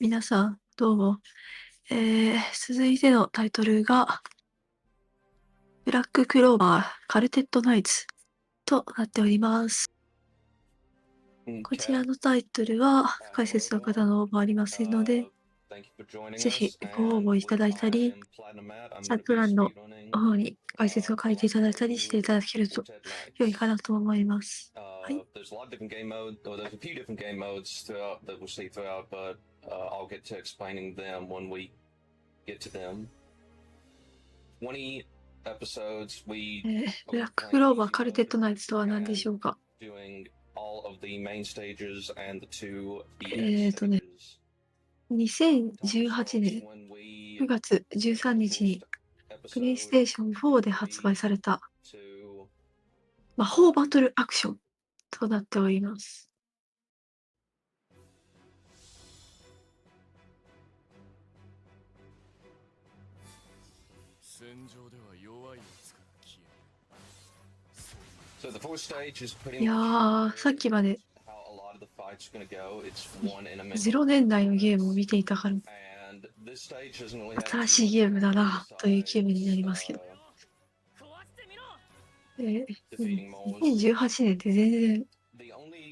皆さん、どうも。続いてのタイトルが、ブラッククローバー、カルテットナイツとなっております。こちらのタイトルは、解説の方の応募ありませんので、ぜひご応募いただいたり、チャット欄の方に解説を書いていただいたりしていただけると良いかなと思います。はい。There's a lot of different game modes, or there's a few different game modes throughout that we'll see throughout, but I'll get to explaining them when we get to them. 20 episodes, we ブラッククローバー、カルテットナイツとは何でしょうか。doing all of the main stages and the two 2018年9月13日にプレイステーション4で発売された魔法バトルアクションとなっております。いやー、さっきまで0年代のゲームを見ていたから、新しいゲームだなという気分になりますけど。2018年って全然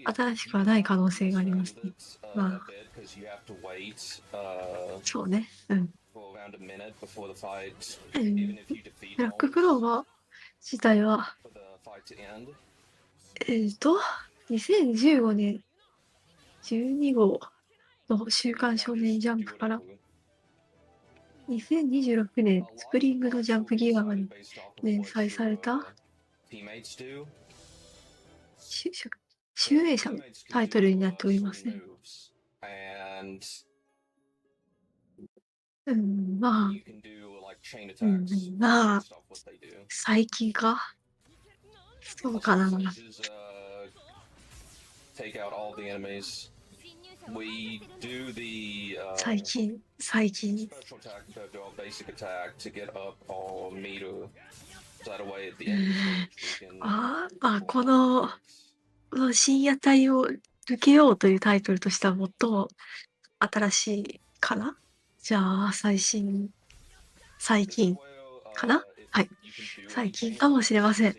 新しくはない可能性がありますね。まあ、そうね。うん。ブラッククローバー自体は、2015年12号の週刊少年ジャンプから2026年スプリングのジャンプギガまで連載された集英社のタイトルになっておりますね。まあ、最近かそうかな。最近。この深夜帯を抜けようというタイトルとしては最も新しいかな。じゃあ、最近かな。はい。最近かもしれません。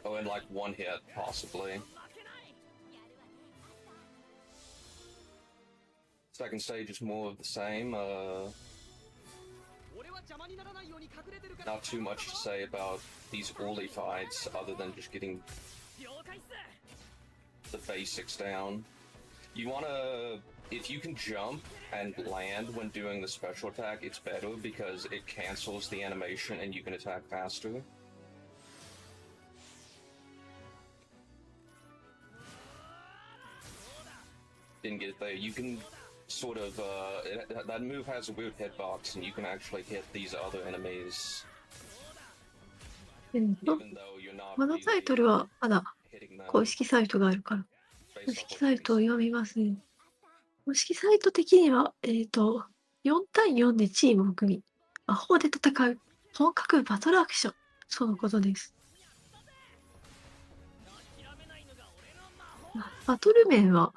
Oh, in like one hit, possibly. Second stage is more of the same. Not too much to say about these early fights, other than just getting the basics down. You wanna... If you can jump and land when doing the special attack, it's better because it cancels the animation and you can attack faster. Didn't get it there. You can sort of that move has a weird hitbox, and you can actually hit these other enemies. このタイトルはまだ公式サイトがあるから、公式サイトを読みますね。公式サイト的には、4対4でチームを組み、魔法で戦う本格バトルアクション、そのことです。バトル面は、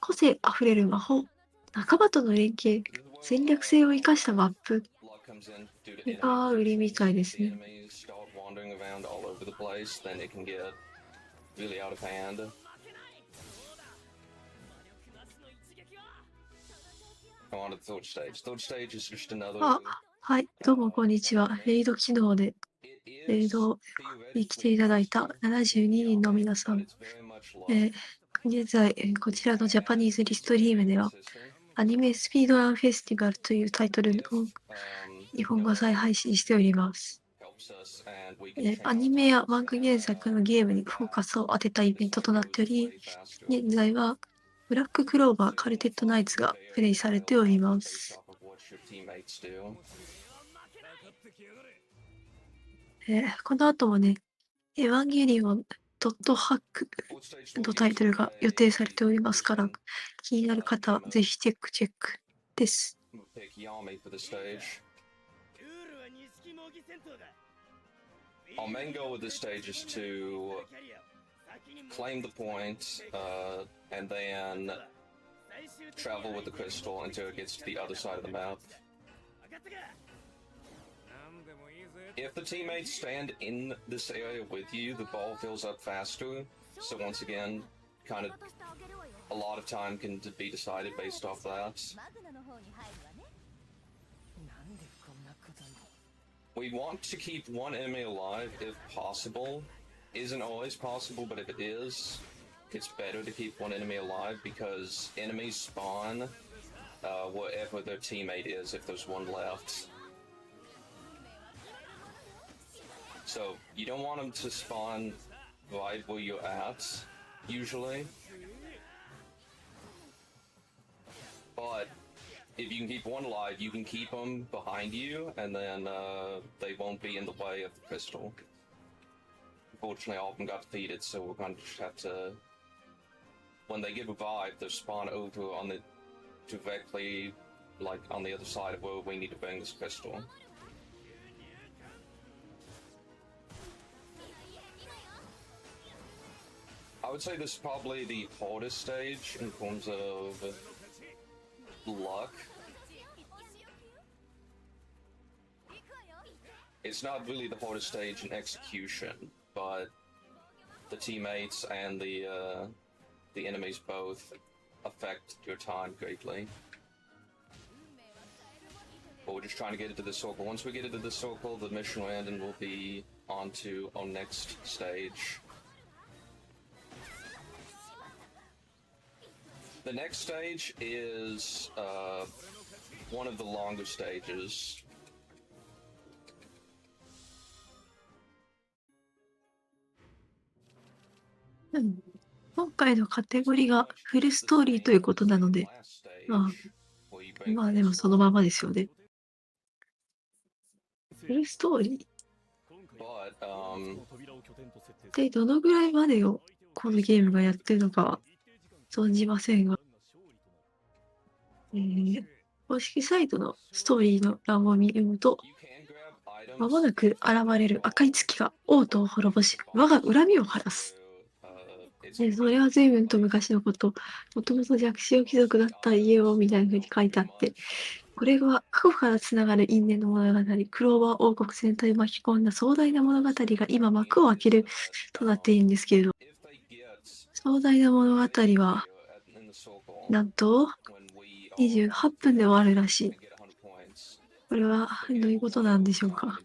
個性あふれる魔法、仲間との連携、戦略性を生かしたマップが売りみたいですね。はい、どうもこんにちは。レイド機能で、レイドに来ていただいた72人の皆さん。現在、こちらのジャパニーズリストリームでは、アニメスピードランフェスティバルというタイトルを日本語再配信しております。アニメや漫画原作のゲームにフォーカスを当てたイベントとなっており、現在はブラッククローバーカルテットナイツがプレイされております。この後もね、エヴァンゲリオンドットハックのタイトルが予定されておりますから、気になる方はぜひチェックです。our main goal with this stage is to claim the point, and then travel with the crystal until it gets to the other side of the map. If the teammates stand in this area with you, the ball fills up faster. So once again, kind of a lot of time can be decided based off that. We want to keep one enemy alive if possible. Isn't always possible, but if it is, it's better to keep one enemy alive because enemies spawn wherever their teammate is if there's one left. So you don't want them to spawn right where you're at, usually. But if you can keep one alive, you can keep them behind you, and then they won't be in the way of the crystal. Unfortunately, all of them got defeated, so we're going to just have to... When they get revived, they'll spawn over on the... directly, like, on the other side of where we need to bring this crystal. I would say this is probably the hardest stage in terms of luck. It's not really the hardest stage in execution, but the teammates and the enemies both affect your time greatly. But we're just trying to get into the circle. Once we get into the circle, the mission will end and we'll be on to our next stage. The next stage is one of the longer stages. Hmm. 今回のカテゴリーがフルストーリーということなので、まあでもそのままですよね。フルストーリーでどのぐらいまでをこのゲームがやってるのかは存じませんが、公式サイトのストーリーの欄を見ると、まもなく現れる赤い月が王都を滅ぼし、我が恨みを晴らす。それは随分と昔のこと、もともと弱小貴族だった家をみたいな風に書いてあって、これは過去からつながる因縁の物語、クローバー王国全体を巻き込んだ壮大な物語が今幕を開けるとなっているんですけれど、壮大な物語は、なんと28分で終わるらしい。これはどういうことなんでしょうか。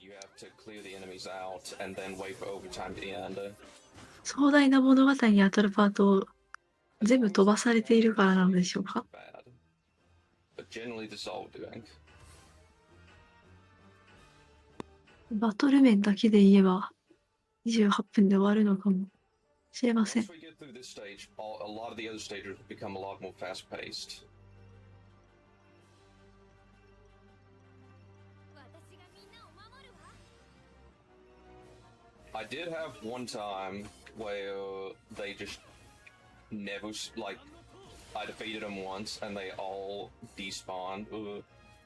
壮大な物語に当たるパートを全部飛ばされているからなのでしょうか。バトル面だけで言えば28分で終わるのかもしれません。I did have one time where they just never, like, I defeated them once and they all despawned,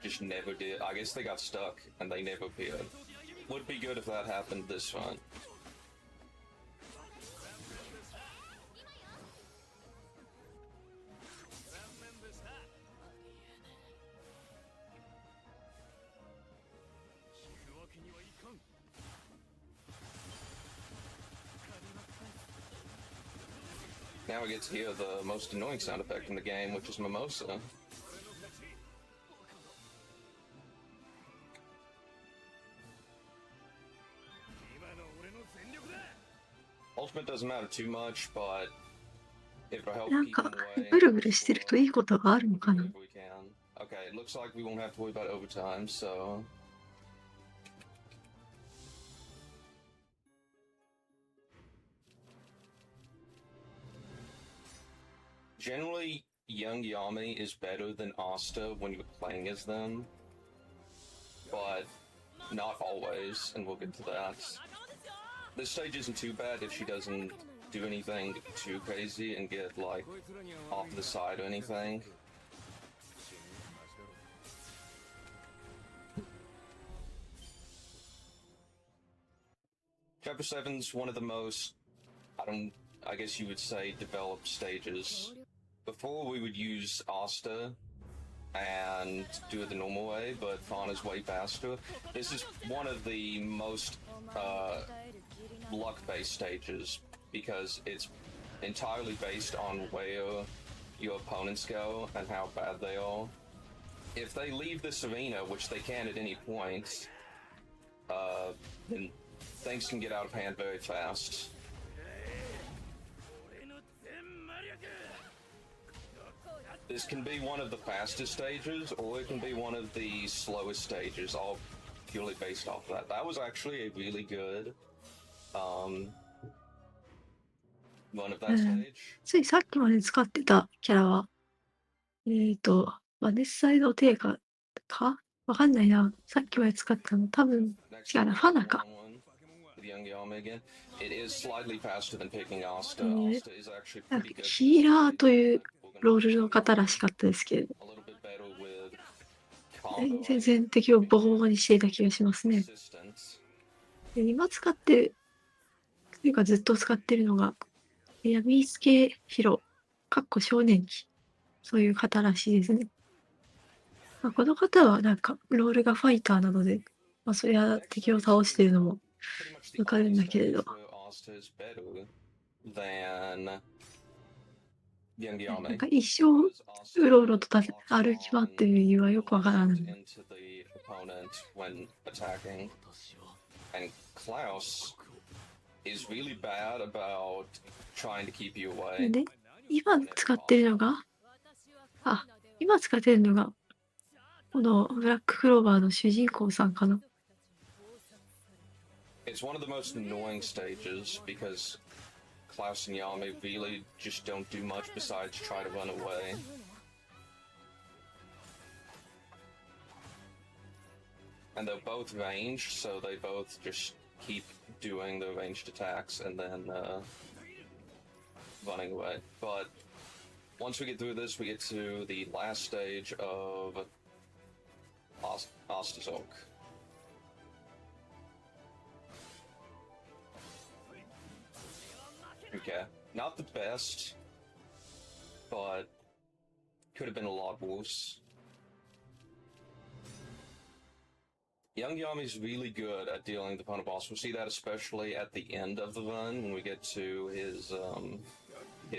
just never did. I guess they got stuck and they never appeared. Would be good if that happened this run. Now we get to hear the most annoying sound effect in the game, which is Mimosa. Ultimate doesn't matter too much, but it'll help keep them away. ブルブルしてるといいことがあるのかな。 Okay, it looks like we won't have to worry about overtime, so... Generally, young Yami is better than Asta when you're playing as them, but not always, and we'll get to that. This stage isn't too bad if she doesn't do anything too crazy and get, like, off the side or anything. Chapter 7's one of the most, I guess you would say, developed stages. Before we would use Asta and do it the normal way, but Fauna's way faster. This is one of the most luck-based stages because it's entirely based on where your opponents go and how bad they are. If they leave this arena, which they can at any point, then things can get out of hand very fast. This can be one of the fastest stages, or it can be one of the slowest stages, all purely based off of that. That was actually a really good one of that stage. ついさっきまで使ってたキャラは、ネスサイドテイカかわかんないな。さっきまで使ったの多分、違うな、ファナか。なんかヒーラーというロールの方らしかったですけれど、全然敵をボコボコにしていた気がしますね。で今使ってる、というかずっと使ってるのが、闇助ヒロ、少年期、そういう方らしいですね。この方はなんかロールがファイターなので、そりゃ敵を倒しているのもわかるんだけれど、なんか一生うろうろと歩き回ってる理由はよくわからない。で、今使ってるのが、このブラッククローバーの主人公さんかな。It's one of the most annoying stages because Klaus and Yami really just don't do much besides try to run away. And they're both ranged, so they both just keep doing their ranged attacks and then running away. But once we get through this, we get to the last stage of Ostazok. Okay, not the best, but could have been a lot worse. Young Yami's really good at dealing with the opponent boss. We'll see that especially at the end of the run when we get to his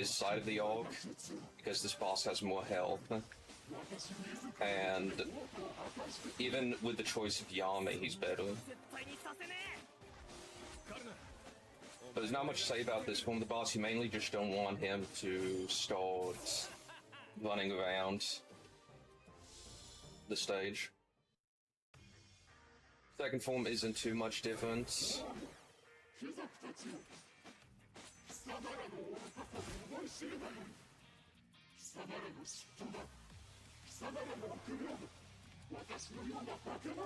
side of the arc, because this boss has more health. And even with the choice of Yami, he's better. But there's not much to say about this form of the boss. You mainly just don't want him to start running around the stage. Second form isn't too much different.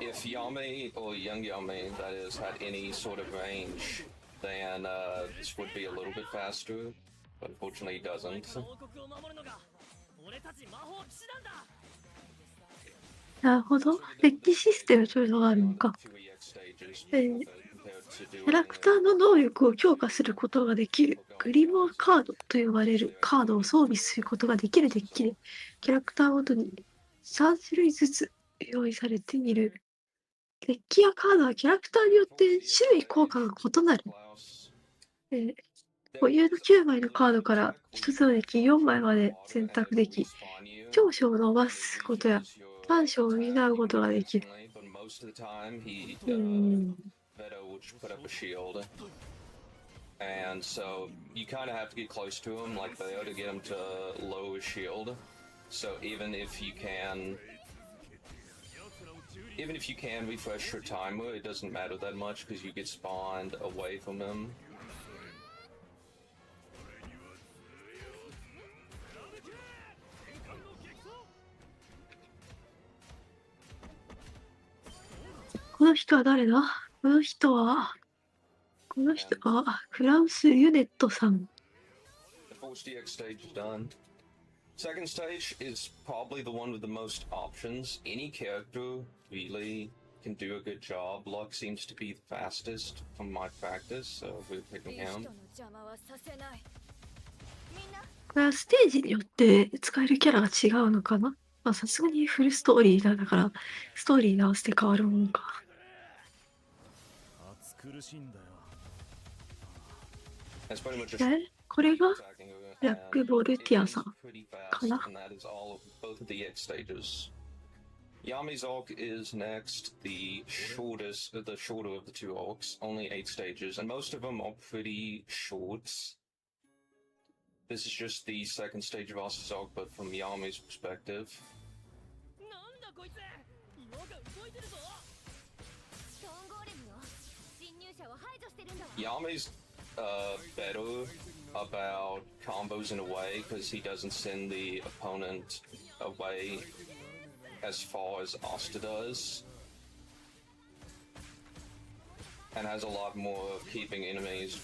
If Yami, or young Yami, that is, had any sort of range, then this would be a little bit faster, but unfortunately he doesn't. なるほど。デッキシステムというのがあるのか。キャラクターの能力を強化することができるグリモアカードと呼ばれるカードを装備することができるデッキで、キャラクターごとに3種類ずつ用意されている。デッキやカードはキャラクターによって種類効果が異なる。固有の9枚のカードから1つのデッキ4枚まで選択でき、長所を伸ばすことや短所を補うことができる。And so you kind of have to get close to him like there to get him to lower his shield. So even if you can refresh your timer, it doesn't matter that much because you get spawned away from him. この人は誰だ？この人はフランス・ユネットさん。The Force DX stage is done. Second stage is probably the one with the most options. Any character really can do a good job. Luck seems to be the fastest from my practice, so we're picking him. これはステージによって使えるキャラが違うのかな。まあさすがにフルストーリーだから、ストーリーに合わせて変わるもんか。That's pretty much just これが attacking her, ブラッ and クボルティアさん it's pretty か fast, な。 and that is all of both of the X stages. Yami's Ulk is next, the shorter of the two Ulks, only 8 stages, and most of them are pretty short. This is just the second stage of Asu's Ulk, but from Yami's perspective. Yami's better about combos in a way, because he doesn't send the opponent away as far as Asta does, and has a lot more of keeping enemies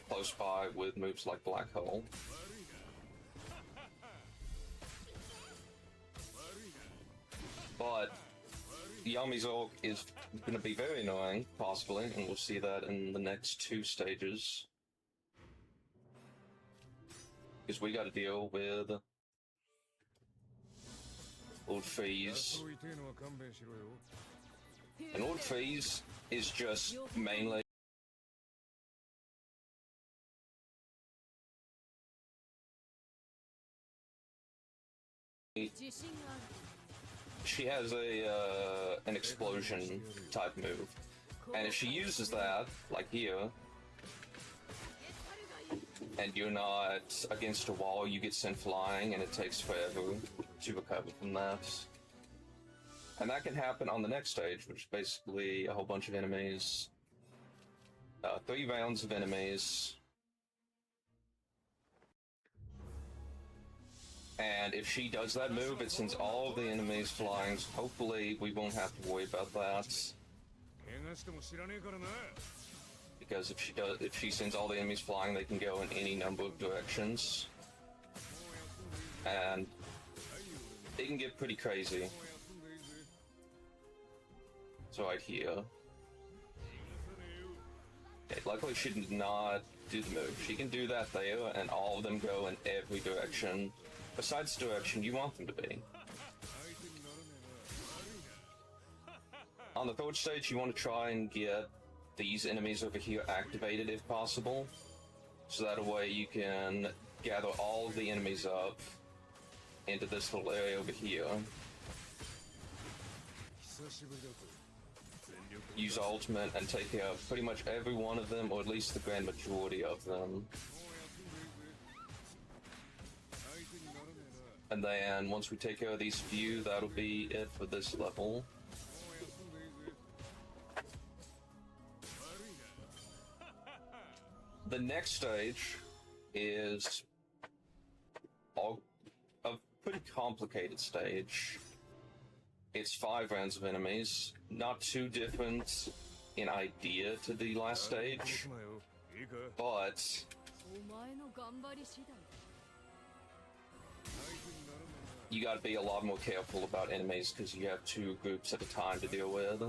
close by with moves like Black Hole. But Yami's Ulk is going to be very annoying, possibly, and we'll see that in the next 2 stages. Because we got to deal with Old Freeze. And Old Freeze is just mainly she has an explosion type move, and if she uses that, like here, and you're not against a wall, you get sent flying, and it takes forever to recover from that. And that can happen on the next stage, which is basically a whole bunch of enemies. 3 rounds of enemies. And if she does that move, it sends all of the enemies flying. So hopefully we won't have to worry about that. Because if she sends all the enemies flying, they can go in any number of directions. And it can get pretty crazy. So right here. Okay, luckily she did not do the move. She can do that there, and all of them go in every direction, besides the direction you want them to be. On the 3rd stage, you want to try and get these enemies over here activated if possible, so that way you can gather all of the enemies up into this little area over here. Use ultimate and take care of pretty much every one of them, or at least the grand majority of them. And then once we take care of these few, that'll be it for this level. The next stage is a pretty complicated stage. It's 5 rounds of enemies, not too different in idea to the last stage, but you gotta be a lot more careful about enemies because you have 2 groups at a time to deal with.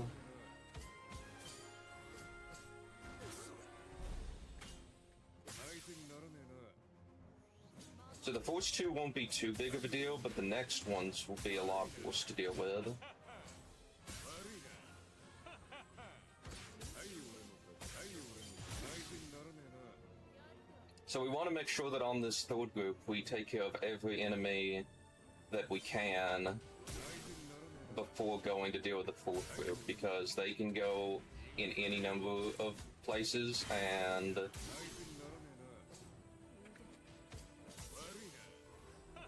So the first 2 won't be too big of a deal, but the next ones will be a lot worse to deal with. So we want to make sure that on this 3rd group we take care of every enemy that we can before going to deal with the 4th group, because they can go in any number of places, and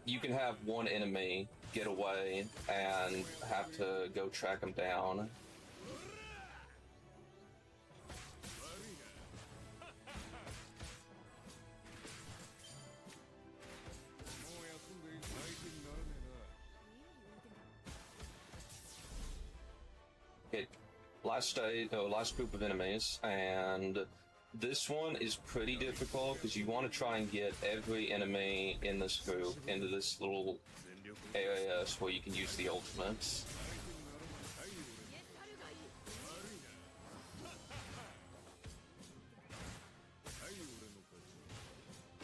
you can have one enemy get away and have to go track them down. Okay, last group of enemies, and this one is pretty difficult because you want to try and get every enemy in this group into this little area where you can use the ultimates.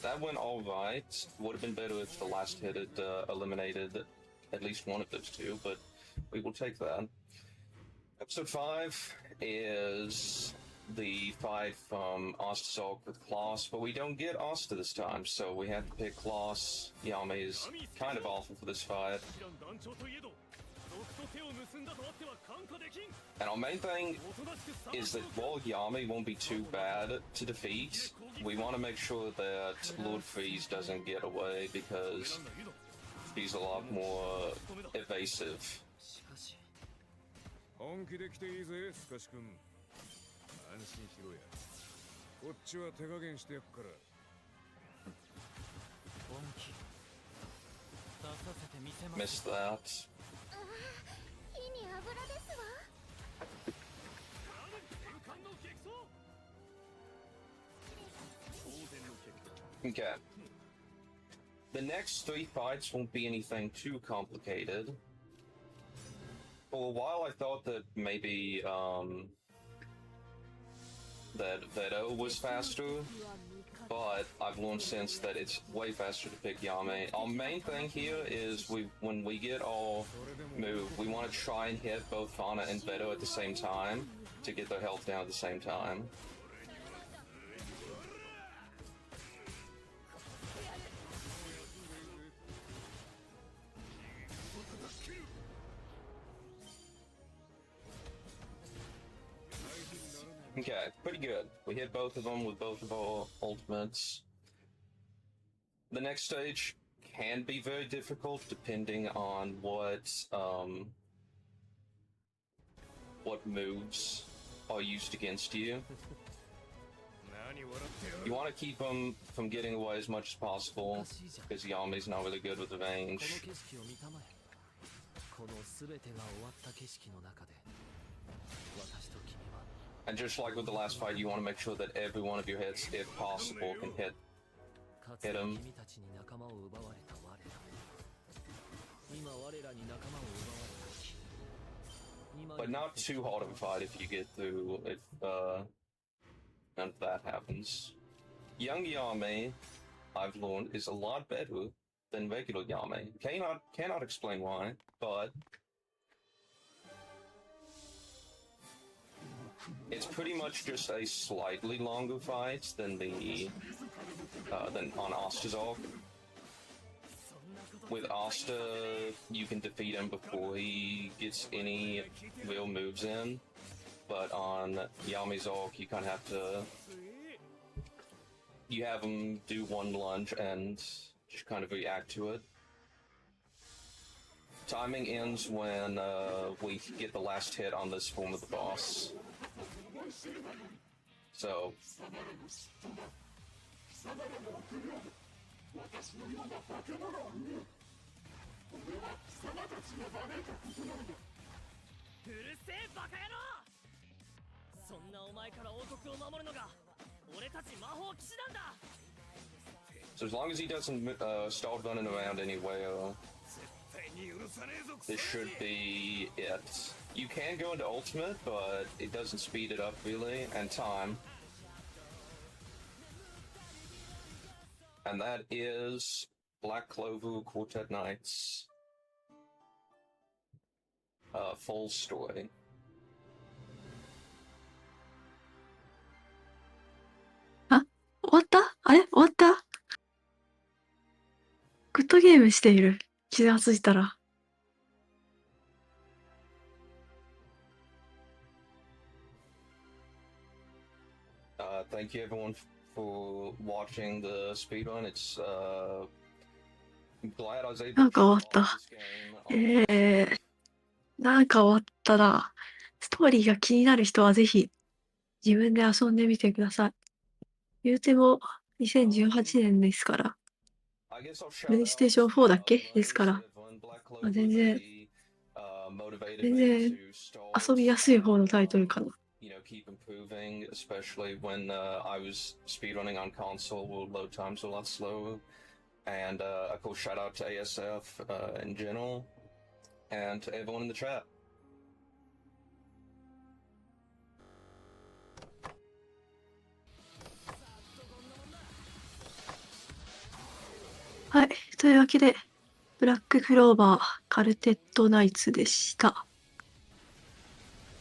that went all right. Would have been better if the last hit had eliminated at least one of those two, but we will take that. Episode 5 is the fight from Ostazog with Klaus, but we don't get Asta this time, so we have to pick Klaus. Yami is kind of awful for this fight. And our main thing is that while Yami won't be too bad to defeat, we want to make sure that Lord Freeze doesn't get away because he's a lot more evasive. 本気で来ていいぜ、スカシ君。安心しろや。こっちは手加減してやっから。本気。出させてみせます。Missed that. 火に油ですわ。Okay. The next 3 fights won't be anything too complicated. For a while I thought that maybe, that Veto was faster, but I've learned since that it's way faster to pick Yame. Our main thing here is when we get our move, we want to try and hit both Fauna and Veto at the same time to get their health down at the same time. Okay, pretty good. We hit both of them with both of our ultimates. The next stage can be very difficult depending on what moves are used against you. You want to keep them from getting away as much as possible because Yami's not really good with the range. And just like with the last fight, you want to make sure that every one of your hits, if possible, can hit him. But not too hard of a fight if you get through, if none of that happens. Young Yame, I've learned, is a lot better than regular Yame. Cannot explain why, but it's pretty much just a slightly longer fight than than on Ostazog. With Asta, you can defeat him before he gets any real moves in, but on Yamizog, you kind of have to. You have him do one lunge and just kind of react to it. Timing ends when we get the last hit on this form of the boss. So. So as long as he doesn't start running around anywhere, this should be it. You can go into ultimate, but it doesn't speed it up really, and time. And that is Black Clover Quartet Knights full story. 終わった？あれ？終わった？グッドゲームしている。気がついたら。Thank you everyone for watching the speedrun. It's glad I was able to なんか終わっ this た。 game. なんか終わったな。ストーリーが気になる人はぜひ自分で遊んでみてください。言うても2018年ですから。プレイステーション4だっけですから。全然遊びやすい方のタイトルかな。Keep improving, especially when I was speedrunning on console, where load times are a lot slower. And a cool shout out to ASF in general, and to everyone in the chat. はい。というわけで、ブラッククローバー、カルテットナイツでした。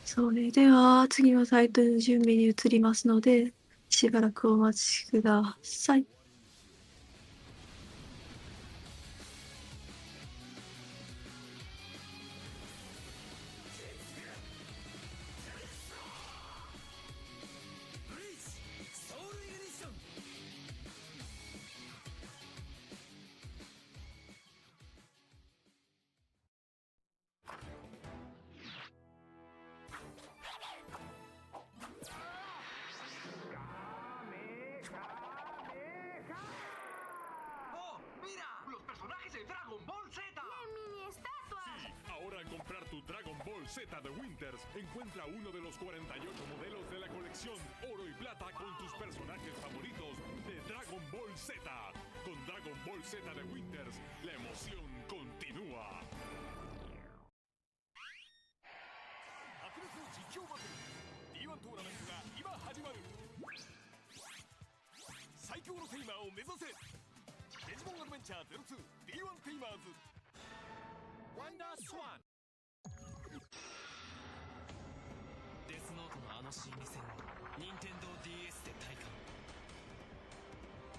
それでは、次のタイトル準備に移りますので、しばらくお待ちください。Comprar tu Dragon Ball Z de Winters, encuentra uno de los 48 modelos de la colección Oro y Plata con tus personajes favoritos de Dragon Ball Z. Con Dragon Ball Z de Winters, la emoción continúa. 白熱の実況バトル D1 トーナメントが今始まる。最強のテイマーを目指せ。デジモンアドベンチャー 02D1 テイマーズワンダースワン。デスノートのあの心理戦を任天堂 DS で体感。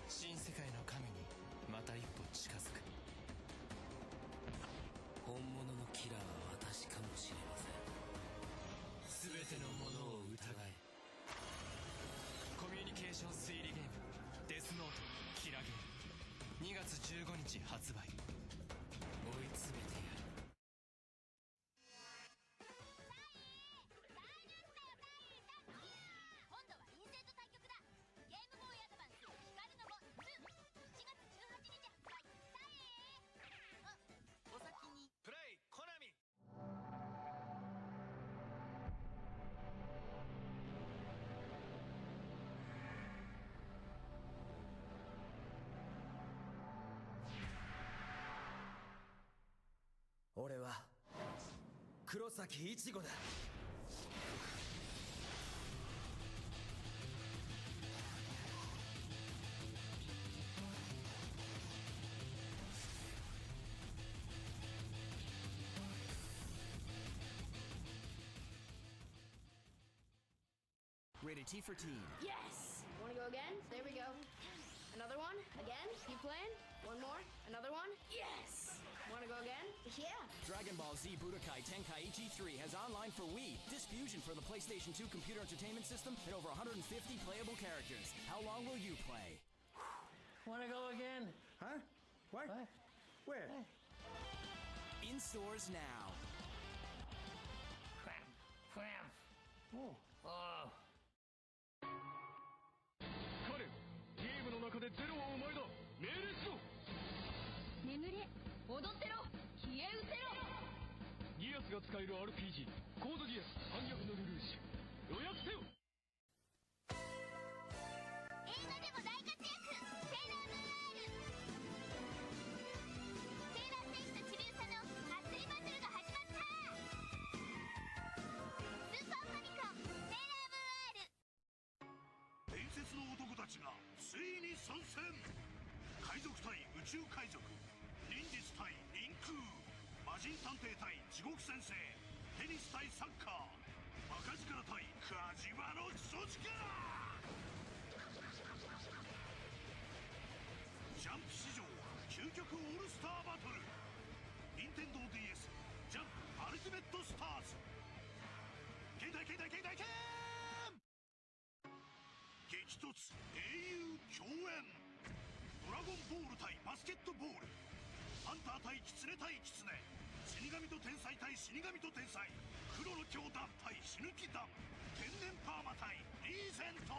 新世界の神にまた一歩近づく。本物のキラーは私かもしれません。全てのものを疑え。コミュニケーション推理ゲームデスノートキラゲー2月15日発売。追い詰めてやる。俺は黒崎一護だ。Rated T for Teen. Yes! Wanna go again? There we go. Another one? Again? Keep playing? One more? Another one? Yes! Wanna go again? Yeah! Dragon Ball Z Budokai Tenkaichi 3 has online for Wii, Disc Fusion for the PlayStation 2 computer entertainment system, and over 150 playable characters. How long will you play? Wanna go again? Huh? What? Where? In stores now. Cramp. Oh. 彼、ゲームの中でゼロはお前だ。命令しろ。眠れ踊ってろ消え失せろ。ギアスが使える RPG コードギアス反逆のルルーシュ予約せよ。映画でも大活躍セーラームーン R。 セーラー戦士とチビウサの熱いバトルが始まった。スーパーファミコンセーラームーン R。 伝説の男たちがついに参戦。海賊対宇宙海賊、忍術対忍空、魔人探偵対地獄先生、テニス対サッカー、バカ力対カジマのクソ力。ジャンプ史上究極オールスターバトル、任天堂 DS ジャンプアルティメットスターズ。携帯激突英雄共演。ドラゴンボール対バスケットボール、ハンター対キツネ対キツネ、死神と天才対死神と天才、黒の強弾対死ぬ気弾、天然パーマ対リーゼント。